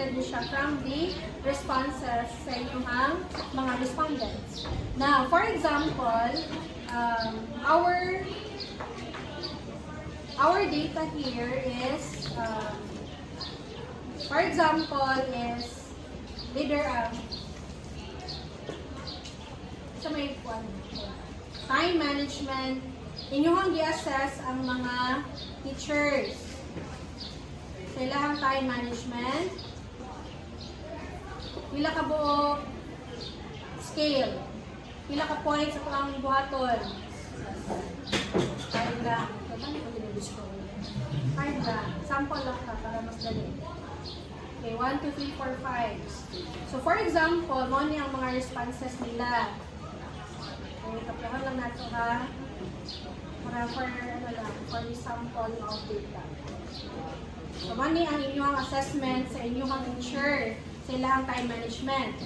siya from the responses sa inyong mga respondents. Now, for example, our data here is, for example, is leader sa may time management. Inyong i-assess ang mga teachers. Kailangan time management. Pila ka buo scale. Pila ka points sa ang buhaton. Kaya lang. Kaya lang. Sample lang ka para mas dali. Okay, 1, 2, 3, 4, 5. So for example, mo niya ang mga responses nila. Okay, taplahan lang natin ha. Para for the sample of data. So mani ang inyong assessment sa inyong teacher sa ilang time management.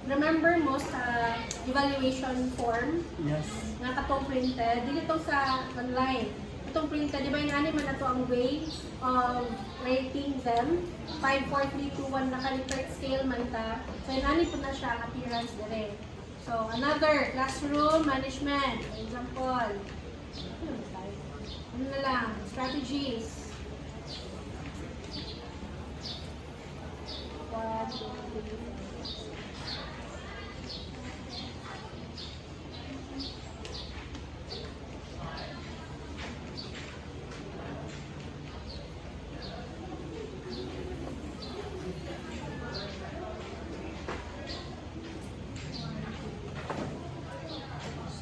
Remember mo sa evaluation form? Yes. Nga katong printed, dito sa online. Itong printed, di ba inani man na to ang way of rating them? 5, 4, 3, 2, 1 naka-Likert scale man ta. So inani po na siya ang appearance dire. So another, classroom management. For example, ano na lang, strategies.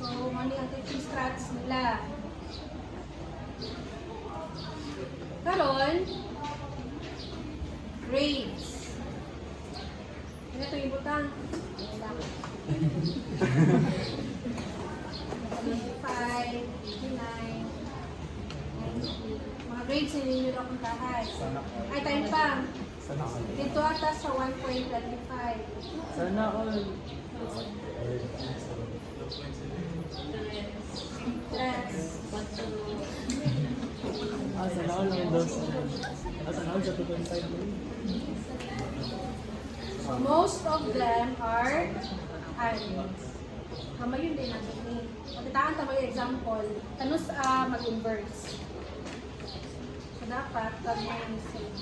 So, ano yung teaching strats nila? Karon, grades. Ano ito yung butang? 5, 89, 90. Mga grades na ninyo na puntahan. Ay, time pa. Sana all. Dito ata sa 1.25. Sana all. Stress. Sana all ang dos. Sana all sa 2.5. Most of them are addings. Kamayon din natin ni. Pagkitaan tayo yung example, tanus mag-inverse. So dapat, kamayon same.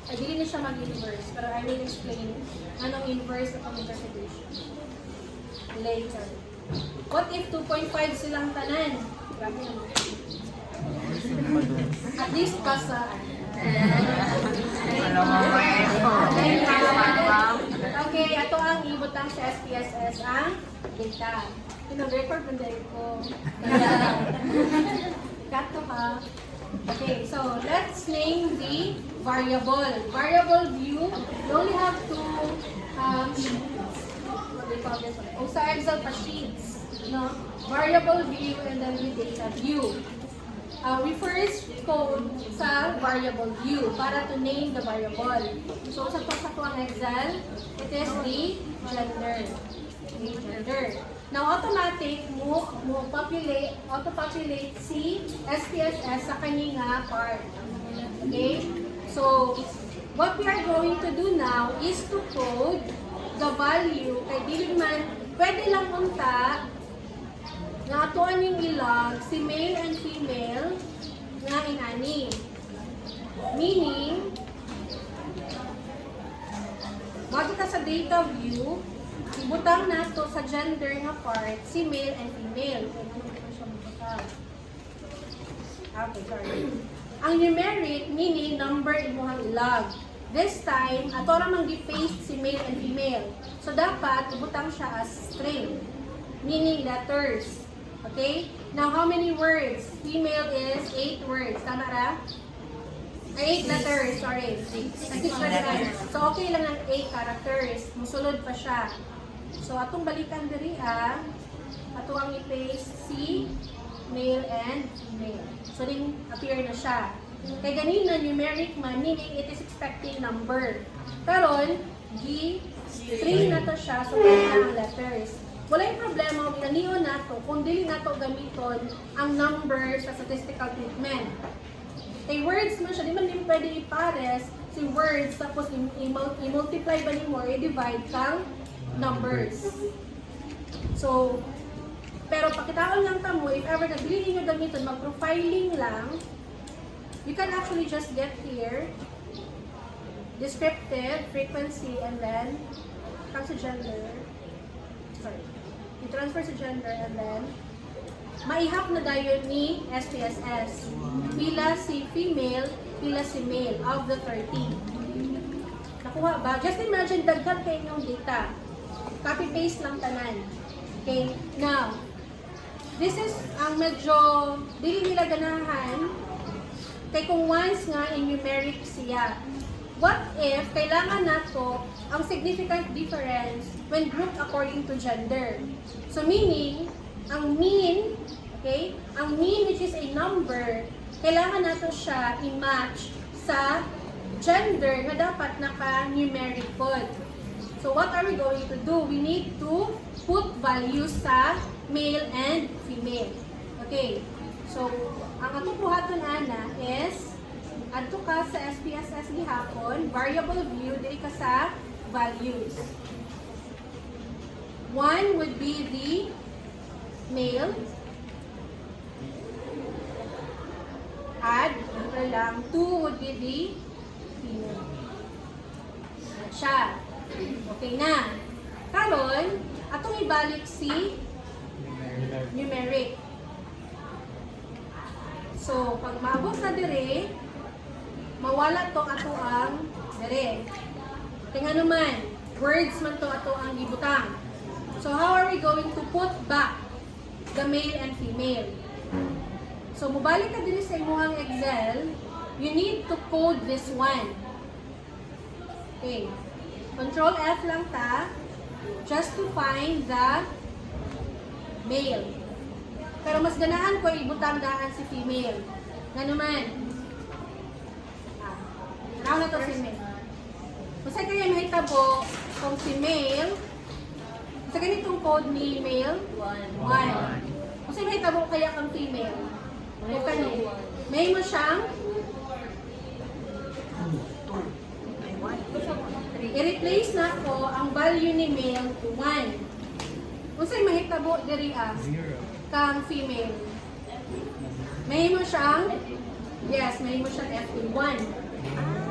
Ay, dili na siya mag-inverse, pero I will explain anong inverse at ang interpretation later. What if 2.5 silang tanan? Grabe naman. At least basa. Okay, ito ang ibutang sa SPSS ang data. Pinag-record mo dahil ko. Kato ha. Okay, so let's name the variable. Variable view, you only have two sheets. What do you call this one? O sa Excel pa sheets. No? Variable view and then the data view. We first code sa variable view para to name the variable. So sa tuwang Excel, it is the gender. The gender. Now automatic mo auto-populate si SPSS sa kanyang part. Okay? So what we are going to do now is to code the value kay dili man pwede lang unta nga atuan yung ilag si male and female nga inani. Meaning, wag ka sa data view, ibutang nato sa gender nga part si male and female. Okay, sorry. Ang numeric, meaning number imuhang ilag. This time, ato ramang gi-paste si male and female. So, dapat ibutang siya as string, meaning letters. Okay? Now, how many words? Female is 8 words. Tama ra? 8 letters, sorry. 6 letters. So, okay lang ang 8 characters. Musulod pa siya. So, atong balikan diri ato ang i-paste si male and female. So, ring appear na siya. Kay ganina, numeric man, meaning it is expecting number. Karon, string na to siya, so kaya ang letters. Wala yung problema, ginaniyon nato kung dili nato gamiton ang number sa statistical treatment. Kay words man siya, di man din pwede ipares si words tapos i-multiply ba ni mo or i-divide kang numbers. So, pero pakitaon lang ta mo, if ever nabili ninyo gamiton, mag-profiling lang, you can actually just get here, descriptive, frequency, and then come sa gender, sorry, i-transfer sa gender, and then maihap na dayon ni SPSS. Pila si female, pila si male of the 30. Nakuha ba? Just imagine, dagdag kayo yung data. Copy-paste lang tanan. Okay, now, this is ang medyo dili nila ganahan kay kung once nga in numeric siya. What if kailangan nato ang significant difference when grouped according to gender? So meaning, ang mean, okay, ang mean which is a number, kailangan nato siya i-match sa gender na dapat naka-numeric pod. So what are we going to do? We need to put values sa male and female. Okay. So, ang atong buhaton ana is adto ka sa SPSS gihapon, variable view diri ka sa values. One would be the male. Add, enter lang. 2 would be the female. Siya. Okay na. Karon, atong ibalik si numeric. So, pag maabot na dire, mawala to ato ang dire. Kaya naman, words man to ato ang gibutang. So, how are we going to put back the male and female? So, mubalik ka dire sa imuhang Excel, you need to code this one. Okay. Control F lang ta, just to find the male. Pero mas ganahan ko ibutang daan si female. Nga naman. Now na to si male. Kung kaya mahitabo kung si male, sa ganitong code ni male, 1. Kung mahitabo kaya kang female, o kanil, may mo siyang i-replace na ko ang value ni male to 1. Kung sa'yo mahitabo diri kang female, may mo siyang, yes, may mo siyang FP1.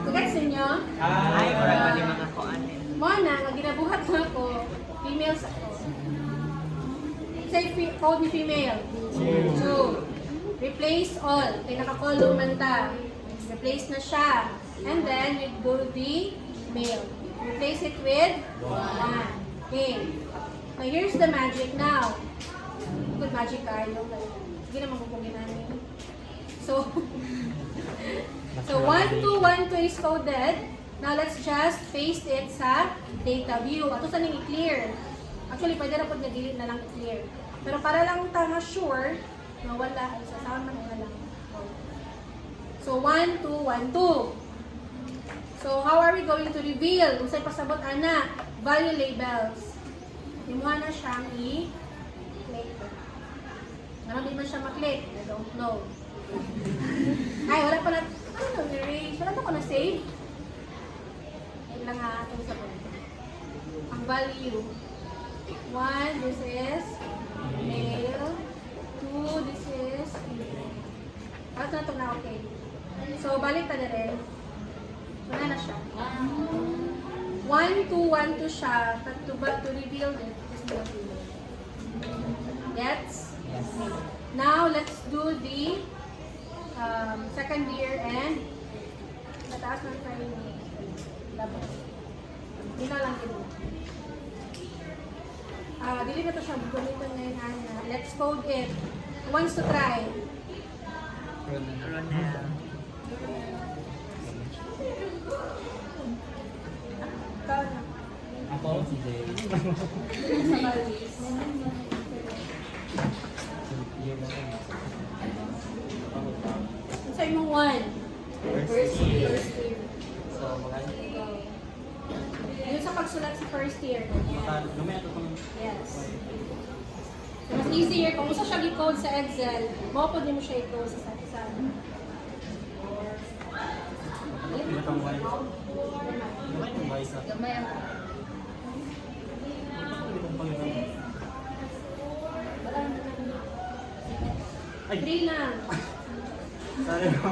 Kagats ninyo? Ay, parang mali mga kuanin. Mo na, nga ginabuhat na ko, females ako. Say code ni female. 2. Replace all. Kaya naka-column man ta. Replace na siya. And then, you do the male. Replace it with 1. Okay. Now, here's the magic now. Good magic kayo. Sige naman kung namin. So, 1, 2, 1, 2 is coded. Now, let's just paste it sa data view. Ato sa nang i-clear. Actually, pwede na po na-delete na lang i-clear. Pero para lang tama sure, na wala. Sa sound man na lang. So, 1, 2, 1, 2. So, how are we going to reveal? Kung sa'yo pasabot, ana, value labels. Imuha na siyang i-click. Naman di man siya maklik. I don't know. Ay, wala pa na, ano, erase. Wala pa ko na-save. Yan lang nga itong sabot. Ang value. 1, this is male. 2, this is female. Ano na ito na, okay. So, balik ta na rin. Wala na siya. 1, 2, 1, 2 siya. But to reveal it, is male female. Gets? Yes. Now, let's do the second year and nataas ng tayo ni labas. Hindi na lang din. Dili na ito siya. Gamitin ngayon, Ana. Let's code it. Who wants to try? Ronel. Ikaw na. Ako, si Jay. Sa values. Sa imong 1. First year. First year. So, maganda. Yung sa pagsulat sa first year. Ganyan. Lumaya ito kung Yes. So, mas easier. Kung gusto siya i-code sa Excel, mapapod mo siya i-code sa ang white. Gamay ng white sa. Gamay ang Ipapili kong panginoon. Ay! 3 lang. Sorry mo.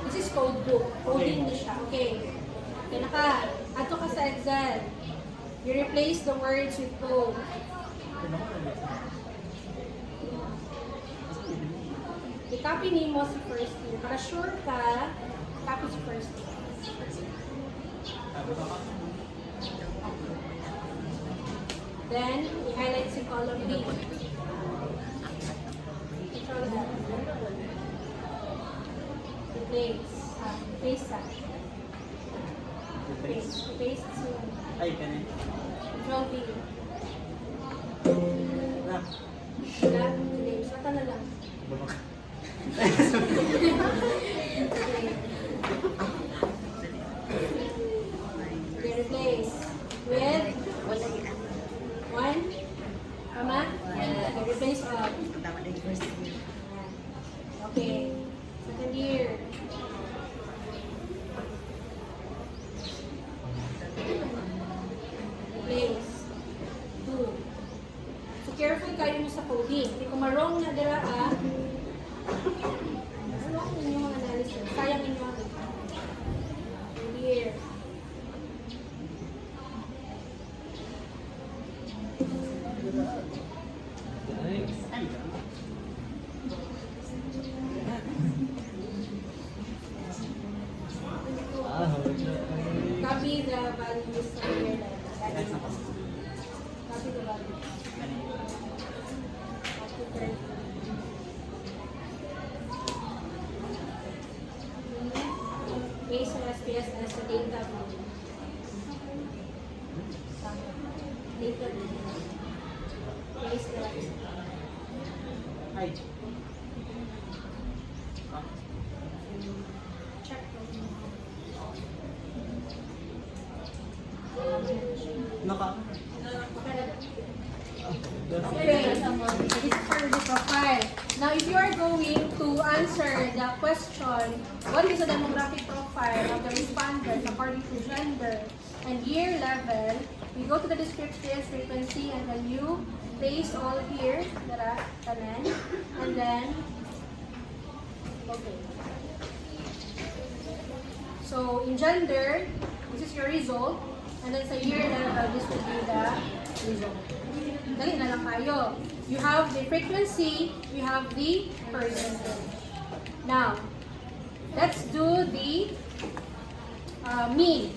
This is code book. Coding na siya. Okay. Okay, ato ka sa Excel. You replace the words with code. I-copy nimo si first year. Para sure ka, copy si first year. Then, i-highlight si column B. Control that. Replace. Paste that. Paste. Paste si Ay, kanin. Control V. Na. Wala. Replace. Saka na lang. Bumaka. Okay, replace. With 1. Tama? Okay, replace all. Tama na yung first year. Okay. Second year. Replace. 2. So careful kayo mo sa coding. Hindi ko marong na dira wrong inyong analysis. Sayang inyong third year. Copy the values of year level. Copy the values. Copy third. Paste sa SPSS sa data view. Data view. Paste the Ay. check. Naka. Okay, this is for the profile. Now, if you are going to answer the question, what is the demographic profile of the respondents according to gender and year level, you go to the description, frequency, and then you place all here, and then, okay. So, in gender, this is your result, and then sa year level, this will be the result. Dali na lang kayo. You have the frequency, you have the percentage. Now, let's do the mean.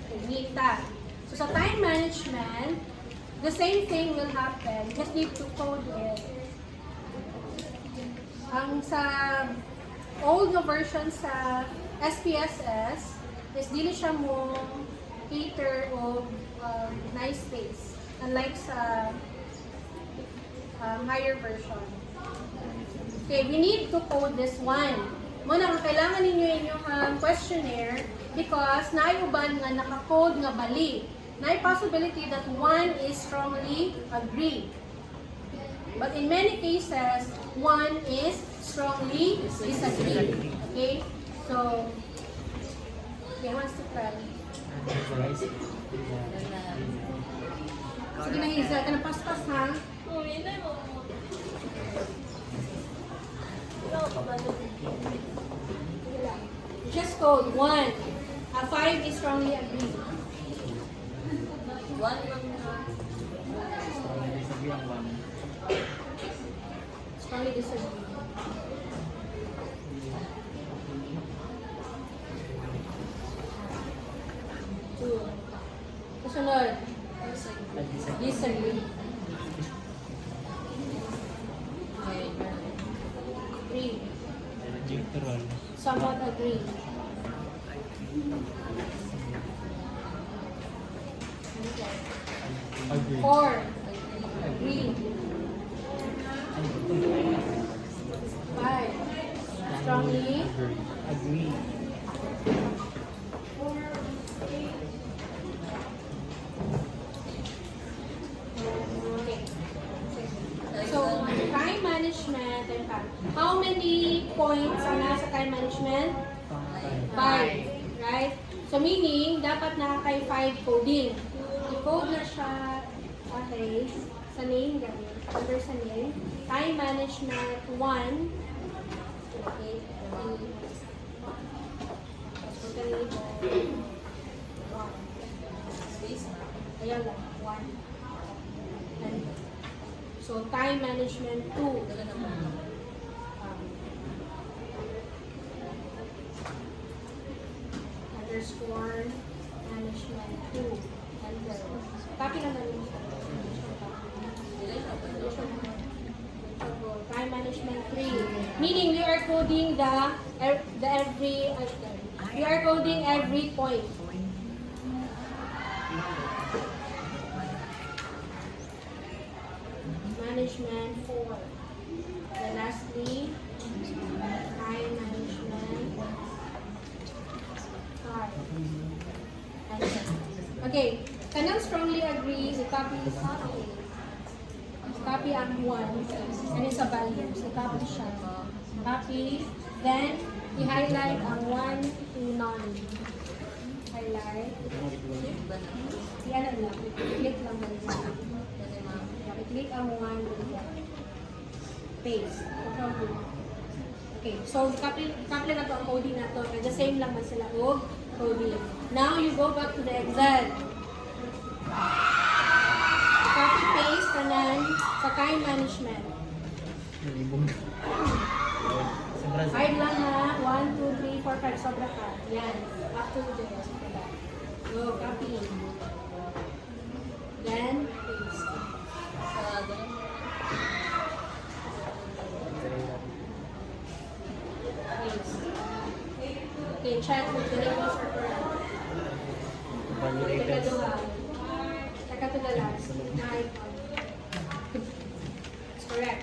Okay, mean that. So sa time management, the same thing will happen. Just need to code it. Ang sa old na version sa SPSS is dili siya mo cater o nice space. Unlike sa higher version. Okay, we need to code this one. Muna, kailangan ninyo inyong questionnaire because naiuban nga naka-code nga bali. Na possibility that one is strongly agreed. But in many cases, one is strongly disagreed. Okay? So, okay, who wants to try? Sige na, Hazel, ka na paspas, ha? Just code 1. A 5 is strongly agreed. 1 lang na. Strongly disagree. Two. Kasunod. Disagree. 3. Neutral. Somewhat agree. 4. Agree. 5. Strongly. Agree. Okay. management and time. How many points ang nasa time management? 5. Right? So meaning, dapat na kay 5 coding. I-code na siya, okay, sa name, ganyan. Under sa name. Time management 1. Okay. Tapos put the label. 1. Ayan lang, 1. And, so, time management 2. Underscore management 2. Enter. Copy na namin siya. Time management 3. Meaning we are coding we are coding every point. Management 4. Then lastly, time management 5. Okay, kanang strongly agree, i-copy copy ang 1 and it's a value. So copy siya. Copy. Then, i-highlight ang 1 to none. Highlight. Yan lang. I-click lang ganyan. I-click ang 1 to paste. Okay, so copy na to ang coding na to. The same lang man sila o coding. Now, you go back to the Excel. Copy paste kanan sa time management. 5 lang ha. 1, 2, 3, 4, 5. Sobra ka. Yan. Up to there. Go, copy. Then, paste. Paste. Okay, check if the labels are correct. Teka to the last. It's correct.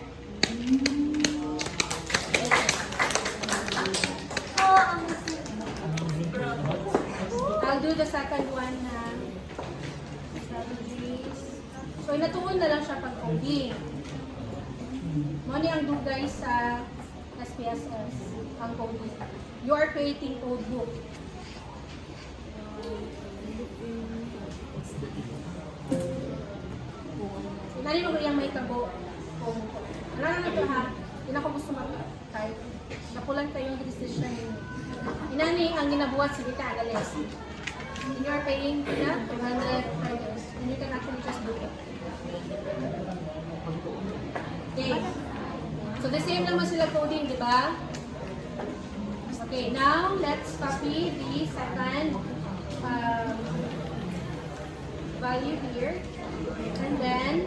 I'll do the second one na strategies. So, inatuon na lang siya pag-coding. Moni ang dugay sa SPSS, ang coding. You are creating code book. Nari mo yung may tabo. Ano na ito ha? Hindi ako gusto mag-type. Napulan kayo yung decision. Inani ang ginabuhat sa Dita Agales. You are paying na $200 and you can actually just do it. Okay. So the same naman sila coding, di ba? Okay, now let's copy the second value here. And then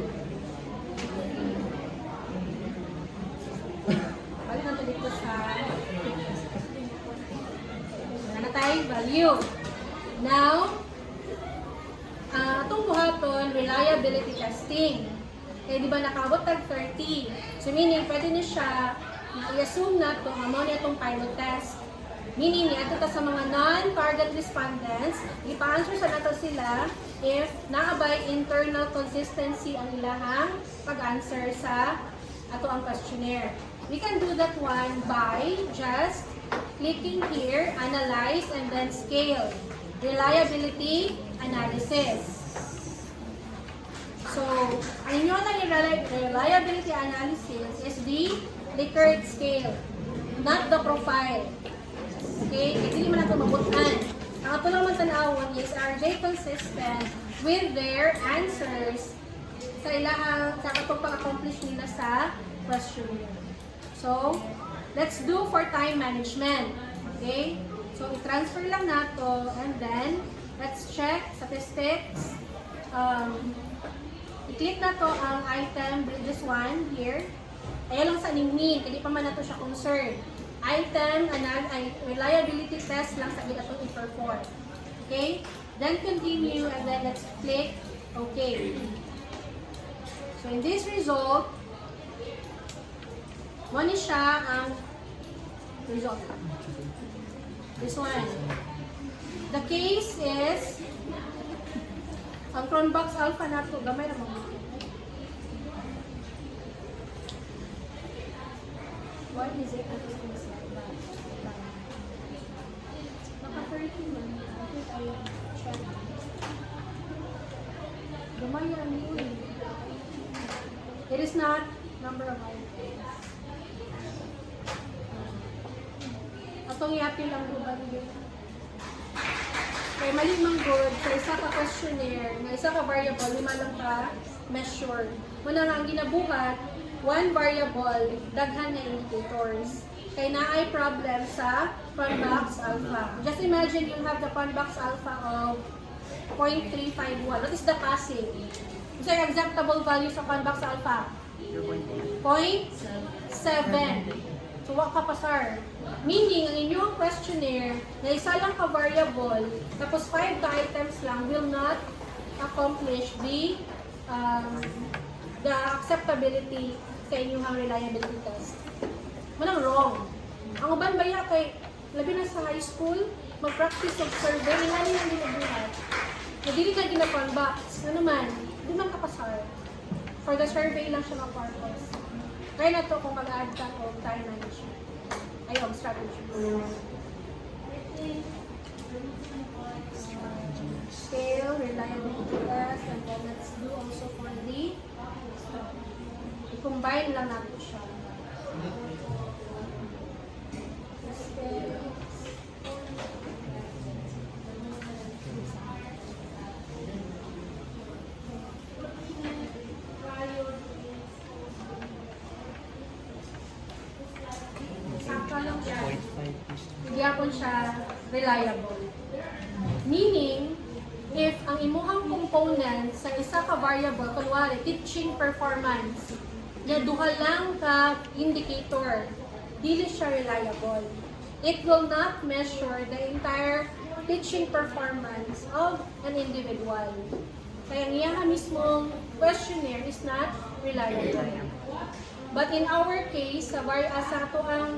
balik natin dito sa na tayo value. Now, itong buhaton, reliability testing. Kaya di ba nakabot tag 30? So meaning, pwede niya siya i-assume na itong ammonia itong pilot test. Meaning, ito sa mga non-target respondents, ipa-answer sa nato sila if naabay internal consistency ang ilahang pag-answer sa ato ang questionnaire. We can do that one by just clicking here, analyze, and then scale. Reliability analysis. So, ang inyo na reliability analysis is the Likert scale, not the profile. Okay? Kasi hindi man natin mabutan. Ang ato lang matanawon is, are they consistent with their answers sa ilahang, sa katong pang-accomplish nila sa questionnaire. So, let's do for time management. Okay? So, i-transfer lang nato and then, let's check statistics. I-click na to ang item, this one here. Ayan lang sa nimnin, hindi pa man nato siya concern. Item, reliability test lang sa ila itong i-perform. Okay? Then continue and then let's click OK. So, in this result, one is siya ang result. This one. The case is ang Cronbach's alpha na ito. Gamay na mga. What is it that is inside that? Naka 30 man. I think I check. Gamay yan yun. It is not number of items. Atong yapi lang ko ba yun? Kaya mali mang good, sa isa ka questionnaire, nga isa ka variable, 5 lang ka measure. Muna nga ang ginabuhat, 1 variable, daghan na indicators. Kaya na ay problem sa Convex alpha. Just imagine you have the Convex alpha of 0.351. What is the passing? So yung acceptable value sa Convex alpha? 0.7. So what ka pasar? Meaning, ang inyong questionnaire na isa lang ka variable, tapos 5 ka items lang will not accomplish the acceptability sa inyong reliability test. Manang wrong. Ang uban baya kay labi na sa high school, mag-practice of survey, ilali lang ginabuhat. Nadili na gina-convex. Ano man, hindi man kapasar. For the survey lang siya ma-purpose. Kaya na to kung mag-add ka o time management. Ay, strategy. Scale, reliability test, and then let's do also for the i-combine lang natin siya. Scale. Saka lang siya. Hindi ako siya reliable. Meaning, if ang imuhang component sa isa ka variable, kunwari, teaching performance, na duha lang ka indicator, dili siya reliable. It will not measure the entire teaching performance of an individual. Kaya nga mismong questionnaire is not reliable. But in our case, sa ato ang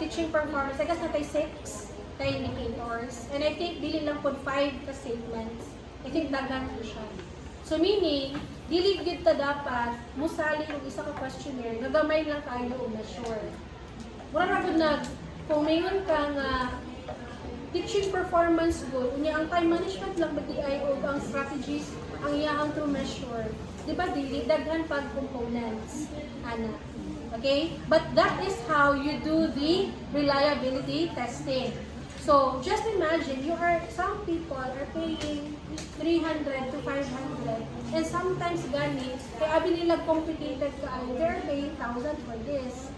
teaching performance, I guess natay 6 ka indicators. And I think dili lang po 5 ka statements. I think dagan po siya. So meaning, dili gid ta dapat musali og isa ka questionnaire, gagamay lang kayo o measure. Mura ra gud nag kung mayroon ka nga teaching performance goal, unya ang time management lang ba di ay o ang strategies ang iyang to measure. Di ba dili daghan pag components ana. Okay? But that is how you do the reliability testing. So, just imagine, some people are paying 300 to 500 and sometimes gani, kaya abi nila complicated ka, they're paying 1,000 for this.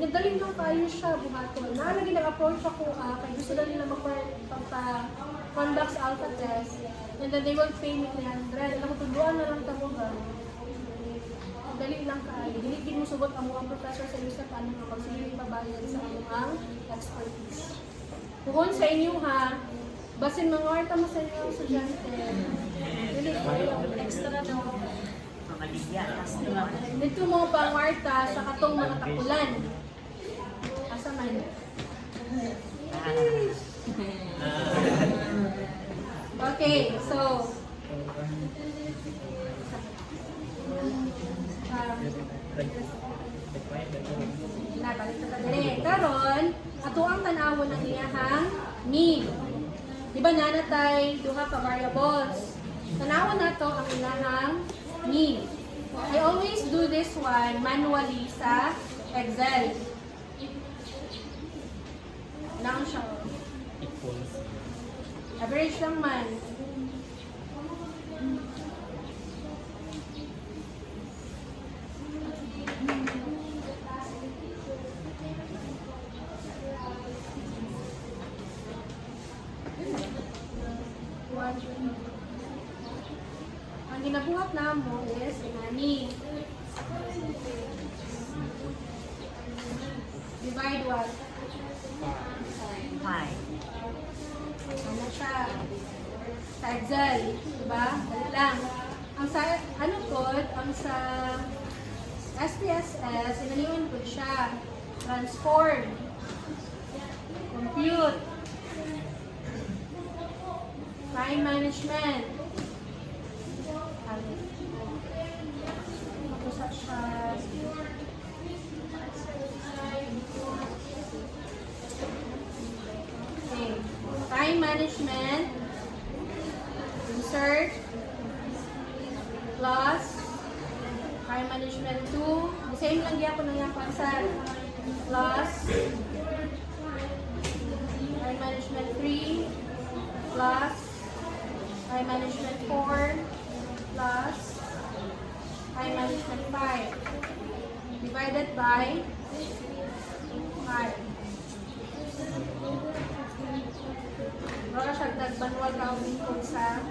Nagdaling lang kayo siya buhaton. Naalagi nag-approach ako, kaya gusto na nila magpa-Convex alpha test and then they will pay me 300. Alam mo, tuduan na lang tamo ba? Dali lang kayo. Diligid mo subot ang mga professor sa iyo sa paano nga pagsiling pabayad sa ang expertise. Puhon sa inyo ha, basin mga warta mo sa inyo ang estudyante. Dili ko extra daw. Mga ligya. Dito mo pang warta sa katong mga tapulan. Asa man. Okay, so nabalik na dali. Karon, ato ang tanawon ng iyahang mean. Di ba nanatay duha ka variables? Tanawon nato ang iyahang mean. I always do this one manually sa Excel. Naon siya. Average lang man. Ang ginabuhat na mo is inani. Divide what? 5. Ano siya? Sa Excel, diba? Dali lang. Ang sa, ano po, ang sa SPSS, inaliwan ko siya. Transform. Compute. Time management. Makusa siya. management, insert, plus, time management 2, the same lang yan ko nang yung pansal, plus, time management 3, plus, time management 4, plus, time management 5, divided by 5. Baka siya nagbanwal ka kung sa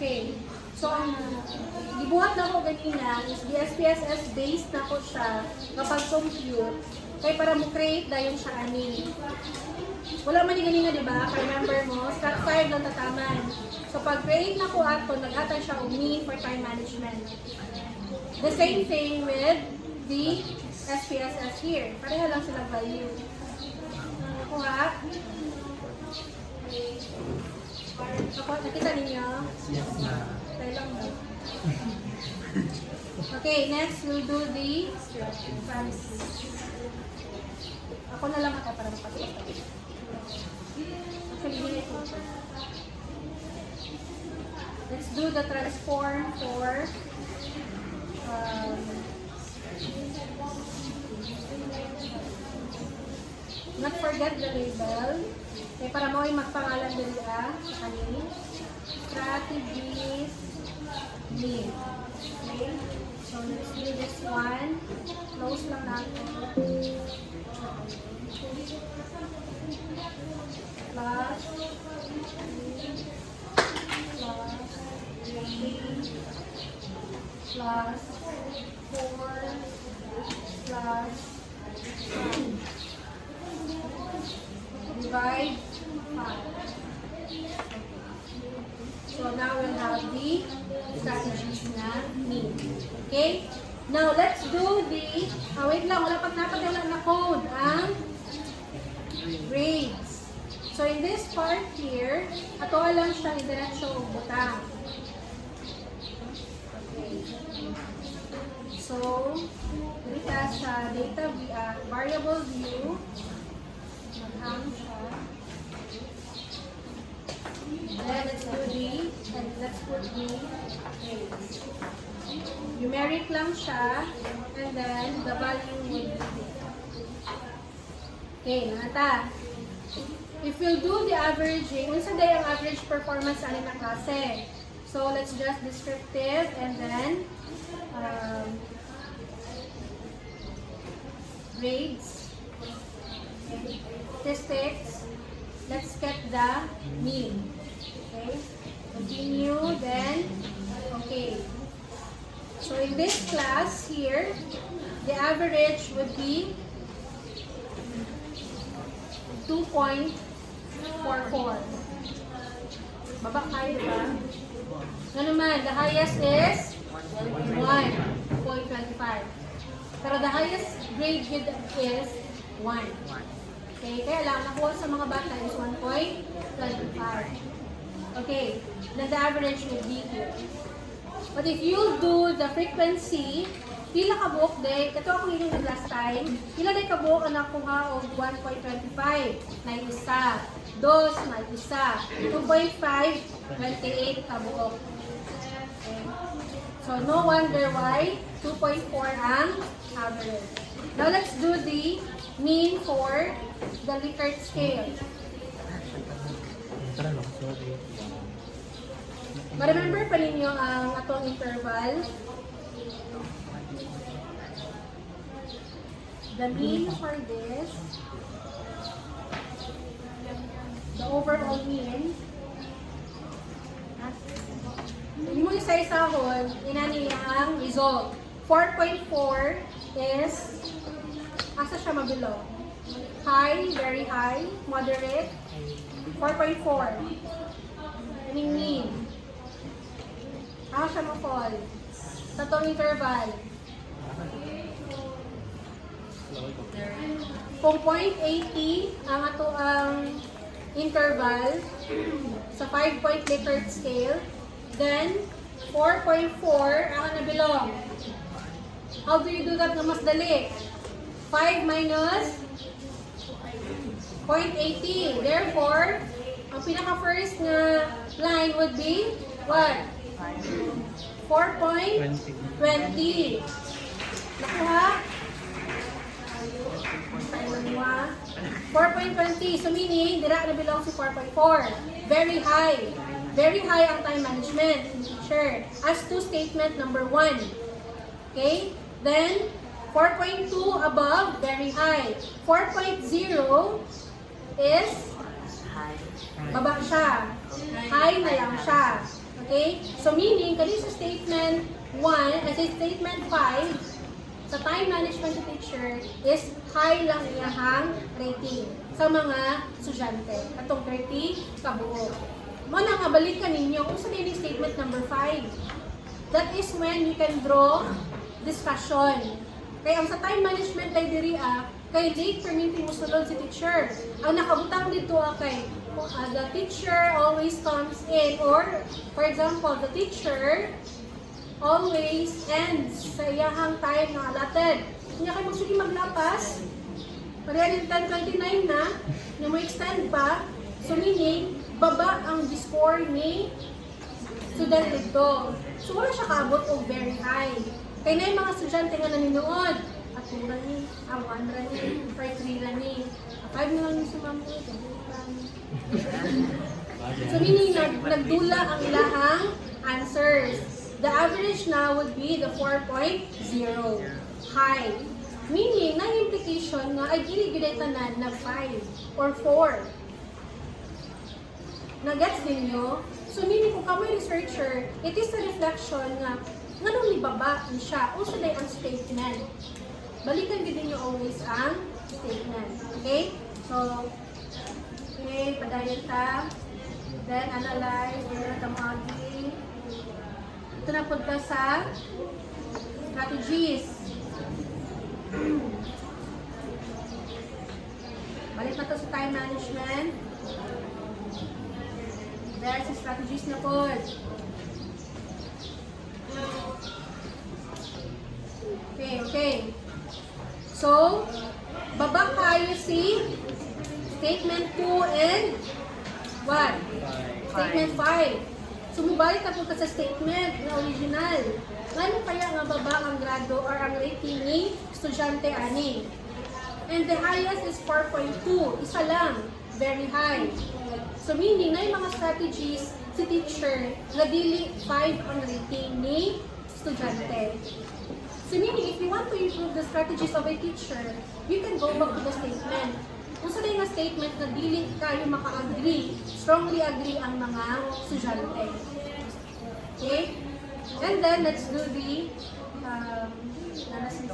okay. So, ang gibuhat na ko ganina is the SPSS based na ko siya kapag compute kay para mo create dayon siya ani. Wala man ni ganina, di ba? Remember mo, start 5 lang tataman. So, pag create na ko ato, nag-atay siya umi for time management. The same thing with the SPSS here. Pareha lang sila value. Kuha. Ako, nakita ninyo? Yes, ma'am. Tayo lang ba? Okay, next we'll do the trans. Ako na lang para mapasok. Actually, hindi ito. Let's do the transform for not forget the label. Okay, para mo ay magpangalan din sa kanil. Strategies name. Okay? So, let's do this one. Close lang natin. Plus, plus 4 plus 5. Divide 5. So now we'll have the strategies na need. Okay? Now let's do the, wait lang, wala pag napatala na code, ang grades. So in this part here, ato lang siya i-diretso butang. Okay. So, dito sa data variable view, maghang siya. Then let's do the, and let's put the grades. Numeric lang siya, and then the value will be there. Okay, nata. If you'll do the averaging, unsa day ang average performance sa anin na klase? So let's just descriptive and then grades, okay. Statistics. Let's get the mean. Okay, continue then. Okay. So in this class here, the average would be 2.44. Baba kayo ba? Ano naman, the highest is 1.25. Pero the highest grade is 1. Okay, kaya lang nakuha sa mga bata is 1.25. Okay, then the average would be here. But if you do the frequency, pila ka buok day, kato ako yung last time, pila day ka buok anak ko nga o 1.25 na isa, 2 na isa, 2.5, 28 ka buok. Okay. So no wonder why 2.4 ang average. Now let's do the mean for the Likert scale. Tara lang, sorry. Ma-remember pa ninyo ang atong interval? The mean for this, the overall mean, hindi mo isa-isahon, inani ang result. 4.4 is, asa siya mabilog? High, very high, moderate, 4.4. Aning mean. Asa siya ma-fall? Sa itong interval. Kung 0.80 ang ato ang interval sa 5-point Likert scale, then 4.4 ang nabilong. How do you do that na mas dali? 5 minus 0.80. Therefore, ang pinaka-first na line would be what? 4.20. Nakuha? 4.20. So meaning, dira na belong si 4.4. Very high. Very high ang time management in teacher. As to statement number 1. Okay? Then, 4.2 above, very high. 4.0 is baba siya. High na lang siya. Okay? So meaning, kani sa statement 1, sa statement 5, sa time management sa teacher is high lang iyahang rating sa mga estudyante. Katong 30 kabuo. Muna nga balikan ninyo kung sa daily statement number 5. That is when you can draw discussion. Kaya ang sa time management ay diri kay late permitting mo sulod si teacher. Ang nakabutang dito kay the teacher always comes in, or for example, the teacher always ends sa iyahang time na allotted. Kanya kayo magsige maglapas, pareha din 10:29 na mo extend pa, so meaning, baba ang score ni student dito. So wala siya kaabot o very high. Kaya na yung mga estudyante nga naninood, at 2 rani, 1 rani, 3 rani, 5 na lang yung sumamo, so meaning, nagdula ang ilahang answers. The average now would be the 4.0. High. Meaning, na implication nga ay gili-gili tanan na 5 or 4. Na-gets din nyo? So meaning, kung kamoy researcher, it is a reflection nga nganong libaba siya o sa ang statement. Balikan din nyo always ang statement. Okay? So, okay, padayon ta. Then, analyze, then tamagi. Ito na punta sa strategies. Balik na to sa time management. There's sa strategies na po. Okay. So, baba kayo si statement 2 and what? Statement 5. So, mubalik na po ka sa statement na original. Ano kaya nga baba ang grado or ang rating ni estudyante ani? And the highest is 4.2. Isa lang. Very high. So, meaning na yung mga strategies si teacher na dili 5 ang rating ni estudyante. So, meaning, if you want to improve the strategies of a teacher, you can go back to the statement. Kung sa na statement na dili kayo maka-agree, strongly agree ang mga estudyante. Okay? And then, let's do the analysis.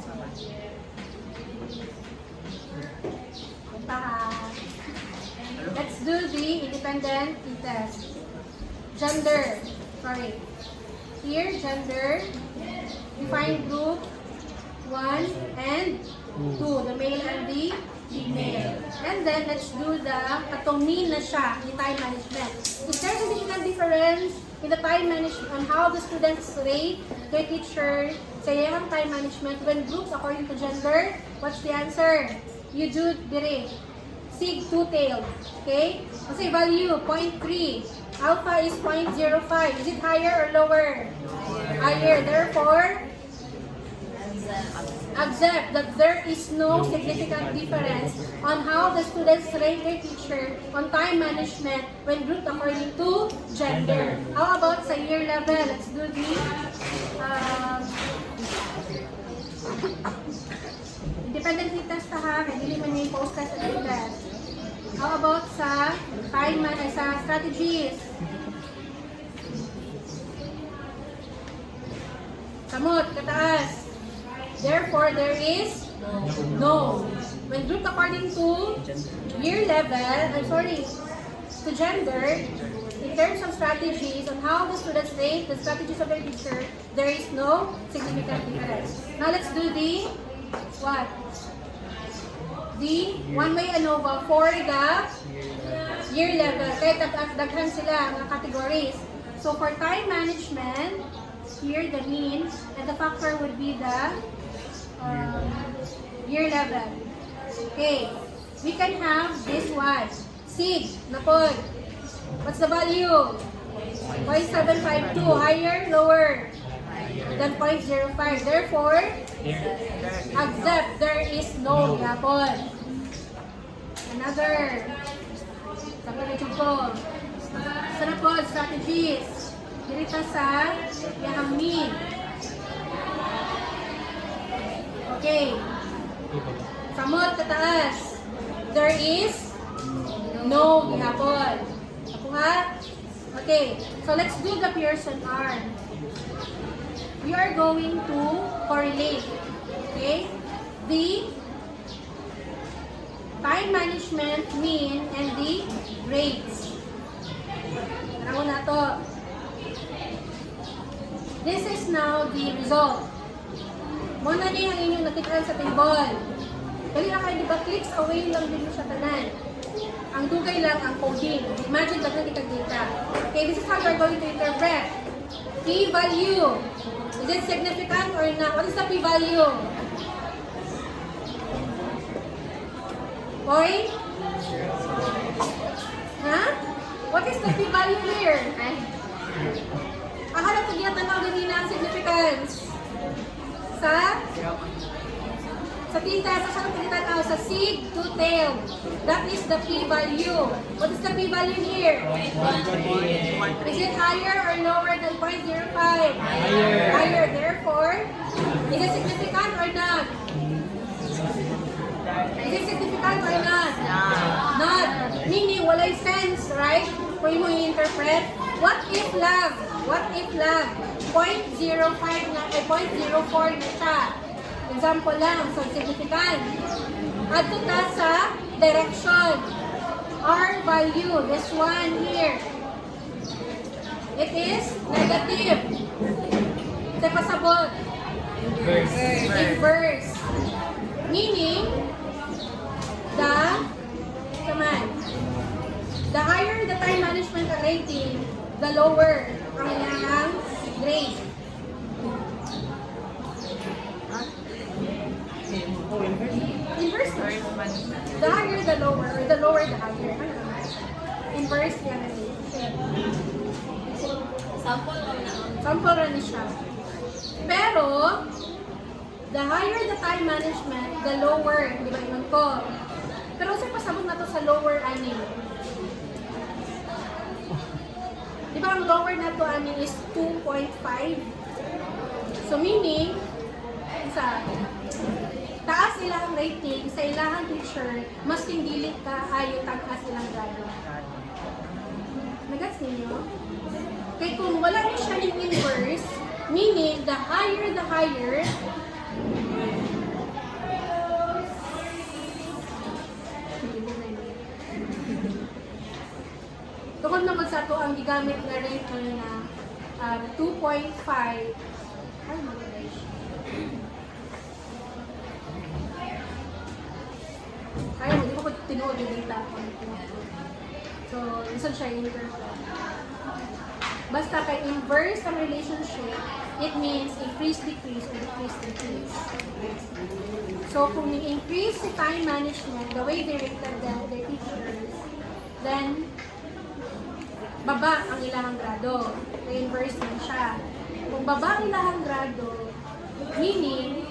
Let's do the independent test. Gender. Sorry. Here, gender. Define group 1 and 2. The male and the female. And then, let's do the katong na siya, the time management. Is there a significant difference in the time management on how the students rate their teacher sa iyang time management when groups according to gender? What's the answer? You do dire. Sig two-tailed. Okay? Kasi value, 0.3. Alpha is 0.05. Is it higher or lower? Higher. Therefore, accept that there is no significant difference on how the students rate their teacher on time management when grouped according to gender. How about sa year level? Let's do the independent test ha, hindi man yung post-test at test. How about sa time sa strategies? Samot, kataas. Therefore, there is no. When grouped according to year level, to gender, in terms of strategies on how the students rate the strategies of their teacher, there is no significant difference. Now, let's do the what? The one-way ANOVA for the year level. Kaya daghan sila mga categories. So, for time management, here the mean, and the factor would be the year level. Okay. We can have this one. SIG, napod. What's the value? 0.752. Higher, lower than 0.05. Therefore, accept there is no yapon. Another. Sana po, strategies. Dirita sa yahang mean. Okay. Samot, kataas. There is no gihapon. Ako nga? Okay. So, let's do the Pearson R. We are going to correlate. Okay? The time management mean and the grades. Tara na to. This is now the result. Muna niya ang inyong nakitaan sa table. Dali na kayo, diba? Clicks away lang din sa tanan. Ang dugay lang ang coding. Imagine lang na data. Okay, this is how you're going to interpret. P-value. Is it significant or not? What is the p-value? Point? Huh? What is the p-value here? Akala ko diyan tanaw ganina ang significance. Sa tinta, sa tinta sa sig to tail. That is the p-value. What is the p-value here? Is it higher or lower than 0.05? Higher. Therefore, is it significant or not? Is it significant or not? Not. Meaning, walay sense, right? Kung mo i-interpret, what if lag? 0.05 na, 0.04 na siya. Example lang, so significant. Add to ta sa direction. R value, this one here. It is negative. Sa pasabot. Inverse. Meaning, the higher the time management rating, the lower ang inyong grade. Inverse. The higher the lower, or the lower the higher. Inverse yan. Sample ra ni siya. Pero, the higher the time management, the lower, di ba ingon ko? Pero sa pasabot na to sa lower ani. Di ba ang lower na to ani is 2.5? So meaning, sa taas ilang rating sa ilang teacher, mas dili ka ayo taas ilang grado. Nagats ninyo? Kaya kung wala na siya ng inverse, meaning the higher, tukod naman sa to ang gigamit na rater na 2.5. Ay, maganda siya. Kaya hindi ko tinuod yung data. So, isan siya inverse. Basta kay inverse ang relationship, it means increase, decrease, or decrease, decrease. So, kung ni-increase si time management, the way they rated their teachers, then, baba ang ilang grado. Kaya inverse man siya. Kung baba ang ilang grado, meaning,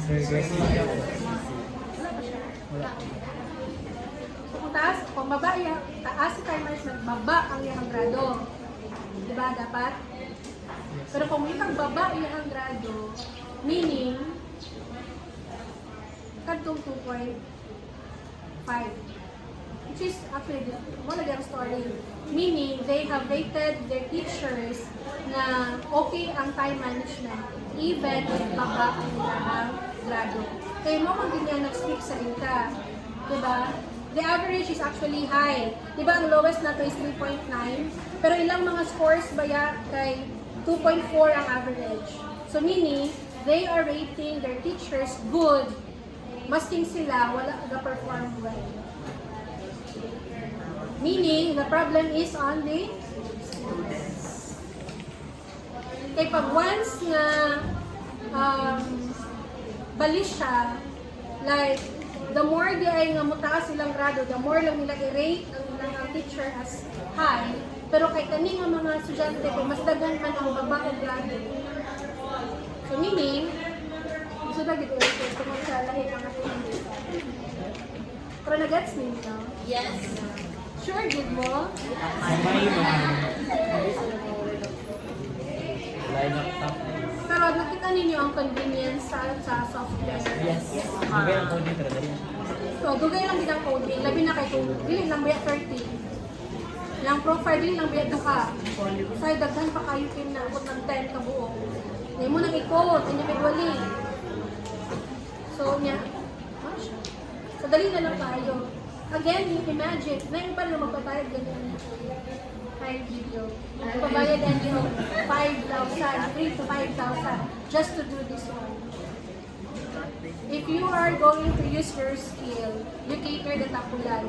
so, kung taas si time management, baba ang iyang grado. Diba dapat? Pero kung itang baba iyang grado, meaning, kadtong 2.5. Which is actually one of their story. Meaning, they have rated their teachers na okay ang time management even if baba ang ilang grado. Kaya mo kung ganyan nag-speak sa data. Diba? The average is actually high. Diba ang lowest na to is 3.9? Pero ilang mga scores ba ya kay 2.4 ang average. So meaning, they are rating their teachers good. Masking sila, wala ga-perform well. Meaning, the problem is on the students. Kaya pag once nga balis siya, like, the more di ay nga mutaas silang grado, the more lang nila i-rate ang teacher as high. Pero kay kani nga mga estudyante, kung mas dagan man ang baba ang grado. So meaning, gusto na gito ito kung sa lahi ang ating data. Pero nag-gets ninyo? Yes. Sure, good mo? Pero nakita ninyo ang convenience sa software. Yes. Dugay ang coding pero dali. So, dugay lang din ang coding. Labi na kay kung dili lang baya 30. Lang profile dili lang baya duha. Sa daghan pa kayo pin na abot ng 10 ka buo. Hindi mo nang i-code individually. So, niya. So, dali na lang tayo. Again, imagine, na yung pa na magbabayad ganyan high video. Magbabayad and you know, 5,000, 3 to 5,000 just to do this one. If you are going to use your skill, you cater the tapulan.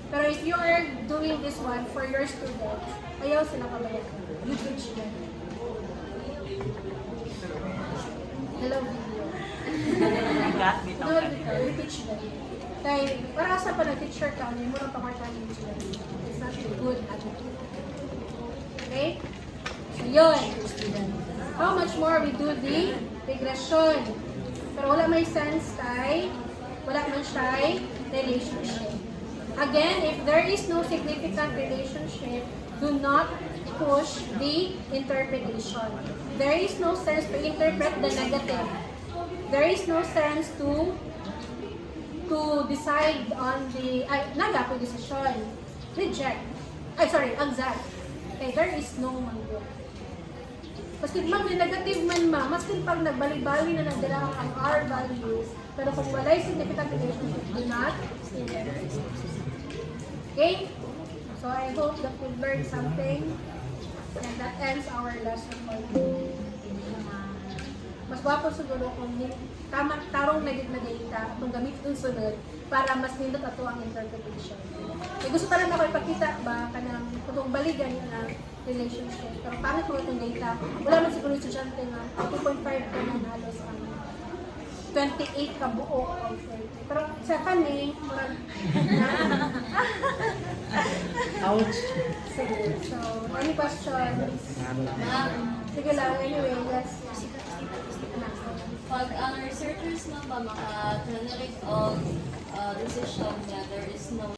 Pero if you are doing this one for your students, ayaw sila pabayad. You teach them. Hello video. No, you teach them. Kaya, para sa pa na-teacher ka, may murang pamartahin sila. It's not a good attitude. Okay? So, yun. How much more we do the regression. Pero wala may sense kay, wala man siya relationship. Again, if there is no significant relationship, do not push the interpretation. There is no sense to interpret the negative. There is no sense to decide on the nagapo decision. Reject. Exact. Okay, there is no man good. Maski man negative man maski pag nagbalik-balik na nagdala ang R value, pero kung walay significant relationship, do not interpret. Okay? So I hope that you learned something, and that ends our lesson for today. Mas wapo siguro kung tarong na na data itong gamit itong sunod para mas nindot ato ang interpretation. Kaya gusto pa lang ako ipakita ba kanang itong baligan na relationship. Pero pangit mo itong data, wala man siguro yung estudyante na 2.5 ka na halos ang 28 ka buo. Pero sa kani, murag Ouch. sige. So, any questions? Sige lang, anyway, yes. Pag ang researchers lang ba maka-generate of decision that